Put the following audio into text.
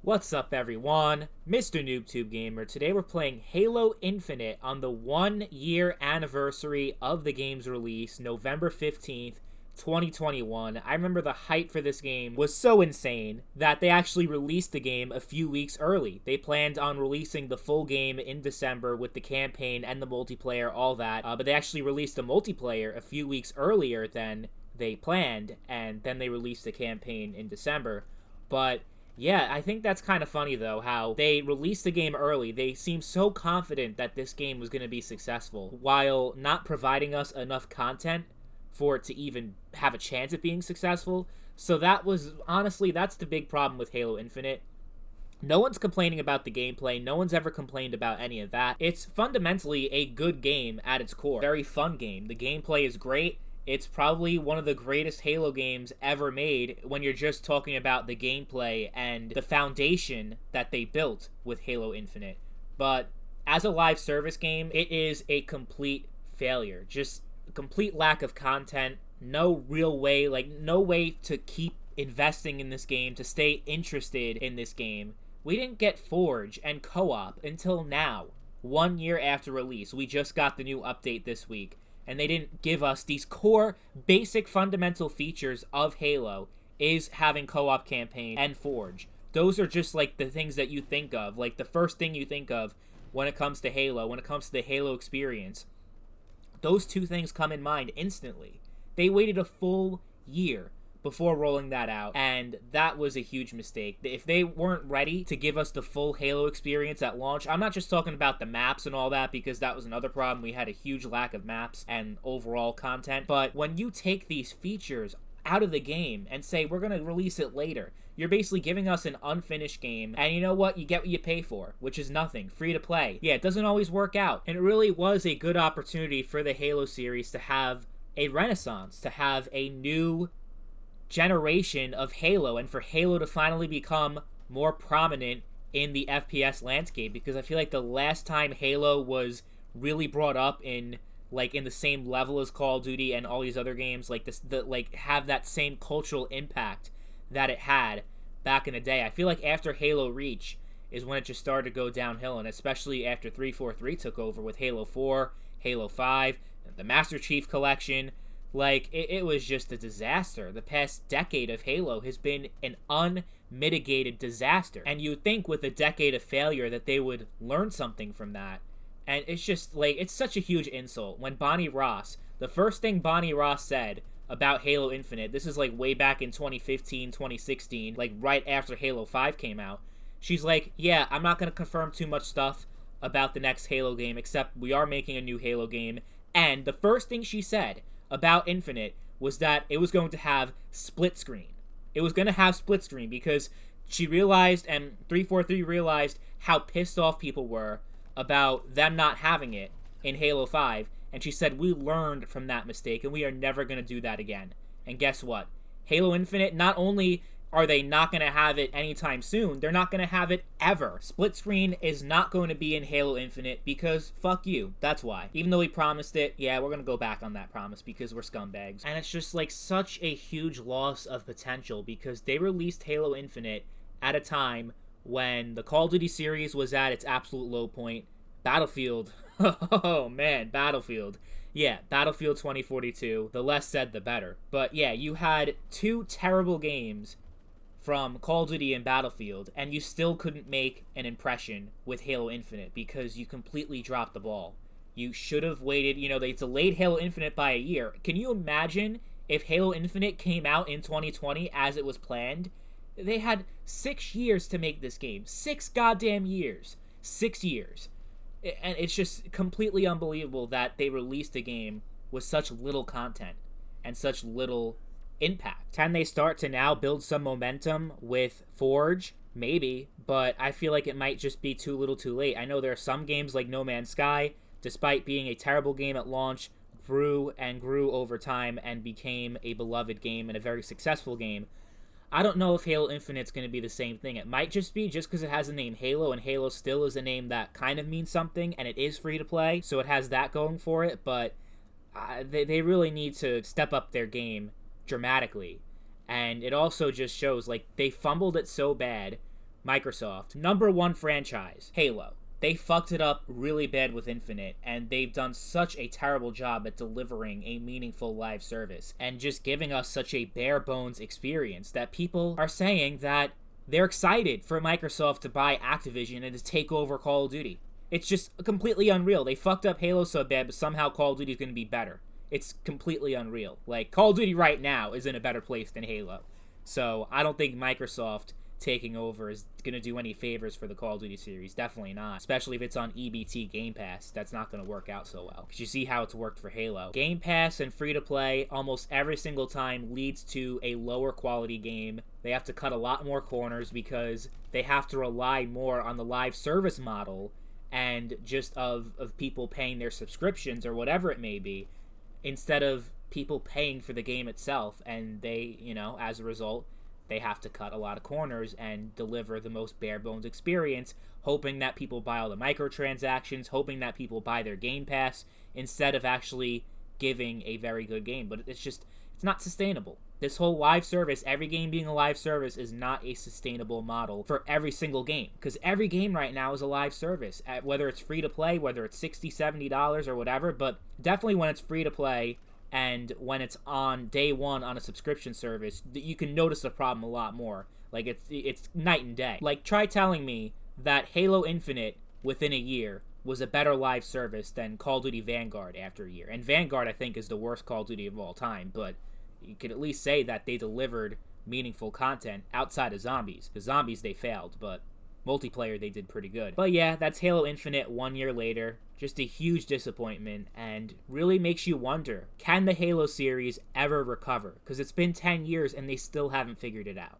What's up, everyone? Mr. NoobTube Gamer. Today we're playing Halo Infinite on the 1-year anniversary of the game's release, November 15th, 2021. I remember the hype for this game was so insane that they actually released the game a few weeks early. They planned on releasing the full game in December with the campaign and the multiplayer, all that, but they actually released the multiplayer a few weeks earlier than they planned, and then they released the campaign in December. But yeah, I think that's kind of funny, though, how they released the game early. They seemed so confident that this game was going to be successful, while not providing us enough content for it to even have a chance at being successful. So that was, honestly, that's the big problem with Halo Infinite. No one's complaining about the gameplay. No one's ever complained about any of that. It's fundamentally a good game at its core. Very fun game. The gameplay is great. It's probably one of the greatest Halo games ever made when you're just talking about the gameplay and the foundation that they built with Halo Infinite. But as a live service game, it is a complete failure. Just a complete lack of content. No real way, no way to keep investing in this game, to stay interested in this game. We didn't get Forge and co-op until now, 1 year after release. We just got the new update this week. And they didn't give us these core, basic, fundamental features of Halo, is having co-op campaign and Forge. Those are just, the things that you think of. The first thing you think of when it comes to Halo, when it comes to the Halo experience. Those two things come in mind instantly. They waited a full year before rolling that out, and that was a huge mistake. If they weren't ready to give us the full Halo experience at launch, I'm not just talking about the maps and all that, because that was another problem. We had a huge lack of maps and overall content, but when you take these features out of the game and say, we're going to release it later, you're basically giving us an unfinished game, and you know what? You get what you pay for, which is nothing. Free to play. Yeah, it doesn't always work out, and it really was a good opportunity for the Halo series to have a renaissance, to have a new generation of Halo, and for Halo to finally become more prominent in the FPS landscape, because I feel like the last time Halo was really brought up in the same level as Call of Duty and all these other games, have that same cultural impact that it had back in the day. I feel like after Halo Reach is when it just started to go downhill, and especially after 343 took over with Halo 4, Halo 5, the Master Chief Collection. It was just a disaster. The past decade of Halo has been an unmitigated disaster. And you would think with a decade of failure that they would learn something from that. And it's just, it's such a huge insult. When Bonnie Ross, the first thing Bonnie Ross said about Halo Infinite, this is, way back in 2015, 2016, right after Halo 5 came out, she's like, yeah, I'm not going to confirm too much stuff about the next Halo game, except we are making a new Halo game. And the first thing she said about Infinite was that it was going to have split screen. It was going to have split screen because she realized, and 343 realized, how pissed off people were about them not having it in Halo 5, and she said, we learned from that mistake, and we are never going to do that again. And guess what? Halo Infinite, not only are they not going to have it anytime soon, they're not going to have it ever. Split screen is not going to be in Halo Infinite because fuck you. That's why. Even though we promised it, yeah, we're going to go back on that promise because we're scumbags. And it's just such a huge loss of potential because they released Halo Infinite at a time when the Call of Duty series was at its absolute low point. Battlefield. Oh man, Battlefield. Yeah, Battlefield 2042. The less said, the better. But yeah, you had two terrible games from Call of Duty and Battlefield, and you still couldn't make an impression with Halo Infinite because you completely dropped the ball. You should have waited, they delayed Halo Infinite by a year. Can you imagine if Halo Infinite came out in 2020 as it was planned? They had 6 years to make this game. 6 goddamn years. 6 years. And it's just completely unbelievable that they released a game with such little content and such little impact. Can they start to now build some momentum with Forge? Maybe, but I feel like it might just be too little too late. I know there are some games like No Man's Sky, despite being a terrible game at launch, grew and grew over time and became a beloved game and a very successful game. I don't know if Halo Infinite's going to be the same thing. It might just be just because it has the name Halo, and Halo still is a name that kind of means something, and it is free to play, so it has that going for it, but they really need to step up their game dramatically. And it also just shows, they fumbled it so bad Microsoft, number one franchise, Halo. They fucked it up really bad with Infinite, and they've done such a terrible job at delivering a meaningful live service and just giving us such a bare bones experience that people are saying that they're excited for Microsoft to buy Activision and to take over Call of Duty. It's just completely unreal. They fucked up Halo so bad, but somehow Call of Duty is going to be better. It's completely unreal. Like, Call of Duty right now is in a better place than Halo. So I don't think Microsoft taking over is going to do any favors for the Call of Duty series. Definitely not. Especially if it's on EBT Game Pass. That's not going to work out so well. Because you see how it's worked for Halo. Game Pass and free-to-play almost every single time leads to a lower quality game. They have to cut a lot more corners because they have to rely more on the live service model and just of people paying their subscriptions or whatever it may be, instead of people paying for the game itself. And they, as a result, they have to cut a lot of corners and deliver the most bare bones experience, hoping that people buy all the microtransactions, hoping that people buy their Game Pass, instead of actually giving a very good game. But it's not sustainable. This whole live service, every game being a live service, is not a sustainable model for every single game. Because every game right now is a live service, whether it's free to play, whether it's $60, $70 or whatever. But definitely when it's free to play, and when it's on day one on a subscription service, you can notice the problem a lot more. Like, it's night and day. Like, try telling me that Halo Infinite, within a year, was a better live service than Call of Duty Vanguard after a year. And Vanguard, I think, is the worst Call of Duty of all time, but you could at least say that they delivered meaningful content outside of zombies. The zombies, they failed, but multiplayer, they did pretty good. But yeah, that's Halo Infinite 1 year later. Just a huge disappointment, and really makes you wonder, can the Halo series ever recover? Because it's been 10 years and they still haven't figured it out.